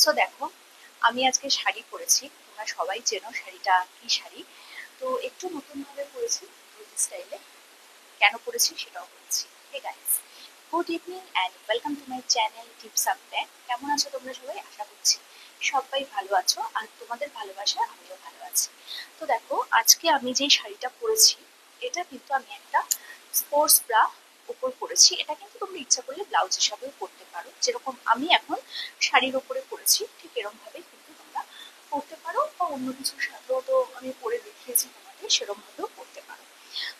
So দেখো, আমি আজকে শাড়ি পরেছি। তোমরা সবাই চেনো শাড়িটা কি শাড়ি। তো একটু নতুন ভাবে পরেছি, ধুতি স্টাইলে। কেন পরেছি সেটাও বলছি। Hey guys, good evening and welcome to my channel tips up plan. কেমন আছো তোমরা সবাই? আশা করছি সবাই ভালো আছো, আর তোমাদের ভালোবাসা আমিও ভালো আছি। তো দেখো, আজকে আমি যে শাড়িটা পরেছি, এটা কিন্তু আমি একটা স্পোর্টস ব্রা উপর পরেছি। এটা কিন্তু তোমরা ইচ্ছা করলে ব্লাউজ হিসাবেও পরতে পারো, যেরকম আমি এখন শাড়ির ওপরে পরেছি ঠিক এরকম ভাবে কিন্তু তোমরা পরতে পারো, বা অন্য কিছুর সাথেও তো আমি পরে দেখিয়েছি তোমাদের, সেরকম ভাবেও পরতে পারো।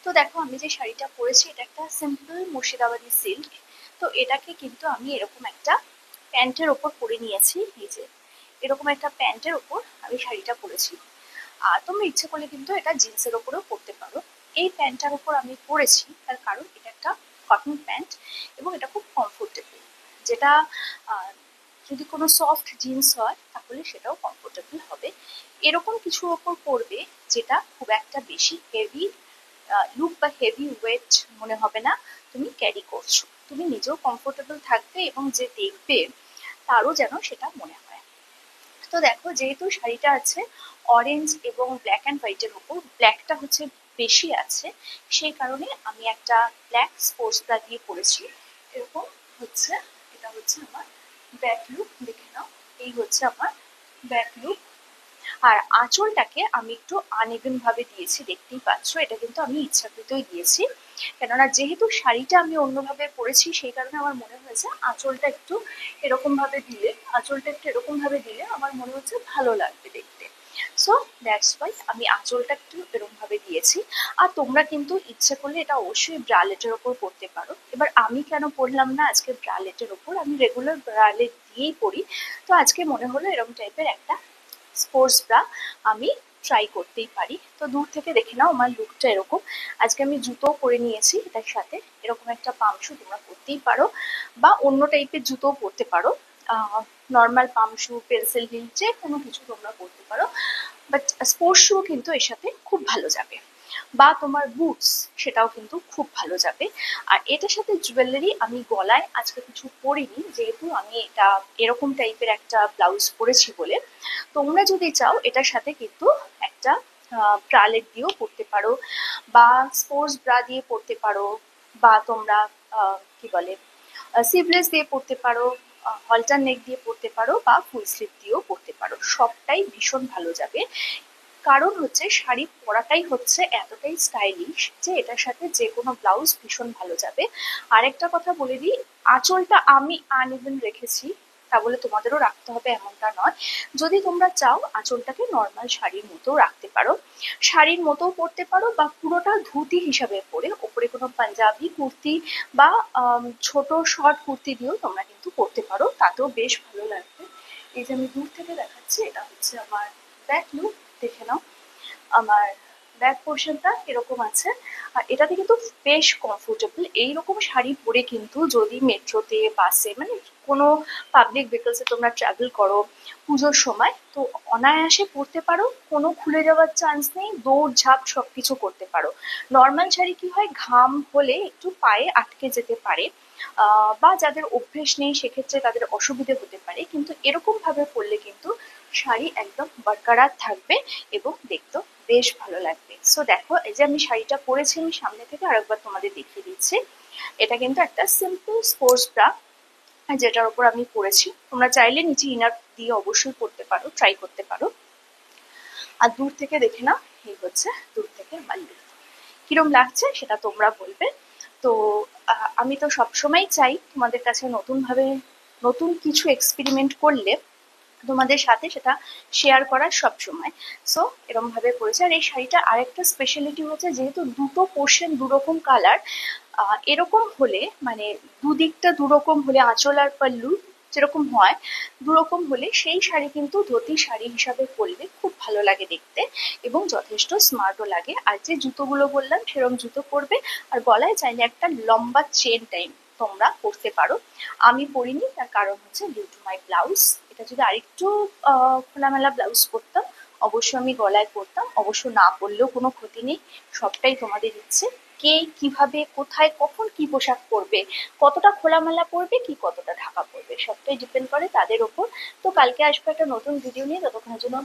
তো দেখো, আমি যে শাড়িটা পরেছি এটা একটা সিম্পল মুর্শিদাবাদি সিল্ক। তো এটাকে কিন্তু আমি এরকম একটা প্যান্টের ওপর পরে নিয়েছি। এই যে এরকম একটা প্যান্টের ওপর আমি শাড়িটা পরেছি। আর তোমরা ইচ্ছে করলে কিন্তু এটা জিন্সের ওপরেও পরতে পারো। এই প্যান্টটার ওপর আমি পরেছি তার কারণ এটা একটা কটন প্যান্ট, এবং এটা খুব কমফোর্টেবল। যেটা আহ, যদি কোনো সফট জিন্স হয় তাহলে সেটাও কমফোর্টেবল হবে। এরকম কিছুর ওপর পরবে যেটা খুব একটা বেশি হেভি লুক বা হেভি ওয়েট মনে হবে না। তুমি ক্যারি করছো, তুমি নিজেও কমফোর্টেবল থাকবে, এবং যে দেখবে তারও যেন সেটা মনে হয়। তো দেখো, যেহেতু শাড়িটা আছে অরেঞ্জ এবং ব্ল্যাক অ্যান্ড হোয়াইটের উপর, ব্ল্যাকটা হচ্ছে বেশি আছে, সেই কারণে আমি একটা ব্ল্যাক স্পোর্টস ব্রা দিয়ে পরেছি। এরকম হচ্ছে, এটা হচ্ছে আমার ব্যাক লুক, দেখে নাও। এই হচ্ছে আমার ব্যাক লুক। আর আঁচলটাকে আমি একটু আনইভেন ভাবে দিয়েছি, দেখতেই পাচ্ছ। এটা কিন্তু আমি ইচ্ছাকৃতই দিয়েছি, কেননা যেহেতু শাড়িটা আমি অন্যভাবে পরেছি, সেই কারণে আমার মনে হয়েছে আঁচলটা একটু এরকম ভাবে দিলে, আঁচলটা একটু এরকম ভাবে দিলে আমার মনে হচ্ছে ভালো লাগবে দেখতে। সো দ্যাটস ওয়াই আমি আঁচলটা একটু এরকম ভাবে দিয়েছি। আর তোমরা কিন্তু ইচ্ছে করলে এটা অবশ্যই ব্রালেটের ওপর পরতে পারো। এবার আমি কেন পরলাম না আজকে ব্রালেটের ওপর, আমি রেগুলার ব্রালেট দিয়েই পরি। তো আজকে মনে হলো এরকম টাইপের একটা স্পোর্টস ব্রা আমি ট্রাই করতেই পারি। তো দূর থেকে দেখে নাও আমার লুকটা এরকম। আজকে আমি জুতো পরে নিয়েছি এটার সাথে, এরকম একটা পাম্প শু তোমরা পরতেই পারো, বা অন্য টাইপের জুতো পরতে পারো। নর্মাল পাম্প শু, পেন্সিল হিল, যে কোনো কিছু তোমরা পরতে পারো, বাট স্পোর্টস শু কিন্তু এর সাথে খুব ভালো যাবে। বা তোমার বুটস, সেটাও কিন্তু খুব ভালো যাবে। আর এটার সাথে জুয়েলারি আমি গলায় আজকে কিছু পরিনি, যেহেতু আমি এটা এরকম টাইপের একটা ব্লাউজ পরেছি বলে। তোমরা যদি চাও এটার সাথে কিন্তু একটা ব্রালেট দিয়েও পরতে পারো, বা স্পোর্টস ব্রা দিয়ে পরতে পারো, বা তোমরা কি বলে সিভলেস দিয়ে পরতে পারো, হলটার নেক দিয়ে পরতে পারো, বা ফুল স্লিভ দিয়েও পরতে পারো। সবটাই ভীষণ ভালো যাবে। কারণ হচ্ছে শাড়ি পরাটাই হচ্ছে এতটাই স্টাইলিশ যে এটার সাথে যে কোনো ব্লাউজ ভীষণ ভালো যাবে। আরেকটা কথা বলে দিই, আঁচলটা আমি আনইভেন রেখেছি, তা বলে তোমাদেরও রাখতে হবে এমনটা নয়। যদি তোমরা চাও আঁচলটাকে নর্মাল শাড়ির মতো রাখতে পারো, শাড়ির মতো পরতে পারো, বা পুরোটা ধুতি হিসাবে পরে ওপরে কোনো পাঞ্জাবি কুর্তি বা ছোট শর্ট কুর্তি দিয়েও তোমরা কিন্তু পরতে পারো, তাতেও বেশ ভালো লাগবে। এই যে আমি দূর থেকে দেখাচ্ছি, এটা হচ্ছে আমার ব্যাক লুক, দেখে নাও। আমার ব্যাক পোর্শনটা এরকম আছে। আর এটাতে কিন্তু বেশ কমফোর্টেবল। এইরকম শাড়ি পরে কিন্তু যদি মেট্রোতে, বাসে, মানে কোনো পাবলিক ভেহিকলসে তোমরা ট্রাভেল করো পুজোর সময়, তো অনায়াসে পরতে পারো, কোনো খুলে যাওয়ার চান্স নেই, দৌড় ঝাঁপ সবকিছু করতে পারো। নর্মাল শাড়ি কি হয়, ঘাম হলে একটু পায়ে আটকে যেতে পারে, বা যাদের অভ্যেস নেই সেক্ষেত্রে তাদের অসুবিধে হতে পারে, কিন্তু এরকম ভাবে পরলে কিন্তু শাড়ি একদম বরকরার থাকবে এবং দেখতেও বেশ ভালো লাগবে। সো দেখো, এই যে আমি শাড়িটা পরেছি, আমি সামনে থেকে আরেকবার তোমাদের দেখিয়ে দিচ্ছি। এটা কিন্তু একটা সিম্পল স্পোর্টস ব্রা, যেটার উপর আমি পরেছি। তোমরা চাইলে নিচে ইনার দিয়ে অবশ্যই পরতে পারো, ট্রাই করতে পারো। আর দূর থেকে দেখে নাও, এই হচ্ছে দূর থেকে আমার লুক। কিরম লাগছে সেটা তোমরা বলবে। তো আমি তো সবসময় চাই তোমাদের কাছে নতুন ভাবে নতুন কিছু এক্সপেরিমেন্ট করলে তোমাদের সাথে সেটা শেয়ার করার সব সময়। সো এরকম ভাবে করেছে। আর এই শাড়িটা আরেকটা স্পেশালিটি হচ্ছে, যেহেতু দুটো পোর্শন দুরকম কালার, এরকম হলে মানে দুদিকটা দুরকম হলে, আঁচল আর পাল্লু যেরকম হয় দুরকম হলে, সেই শাড়ি কিন্তু ধুতি শাড়ি হিসাবে পরলে খুব ভালো লাগে দেখতে, এবং যথেষ্ট স্মার্টও লাগে। আর যে জুতোগুলো বললাম সেরকম জুতো পরবে। আর গলায় চাইলে একটা লম্বা চেন টাইপ তোমরা পরতে পারো। আমি পরিনি, তার কারণ হচ্ছে ডিউ টু মাই ব্লাউজ। এটা যদি আরেকটু খোলামেলা ব্লাউজ পরতাম অবশ্যই আমি গলায় পরতাম, অবশ্য না পরলেও কোনো ক্ষতি নেই, সবটাই তোমাদের ইচ্ছে। কে কিভাবে কোথায় কখন কি পোশাক পরবে, কতটা খোলামেলা পরবে কি কতটা ঢাকা পরবে, সবটাই ডিপেন্ড করে তাদের ওপর। তো কালকে আসবো একটা নতুন ভিডিও নিয়ে, ততক্ষণের জন্য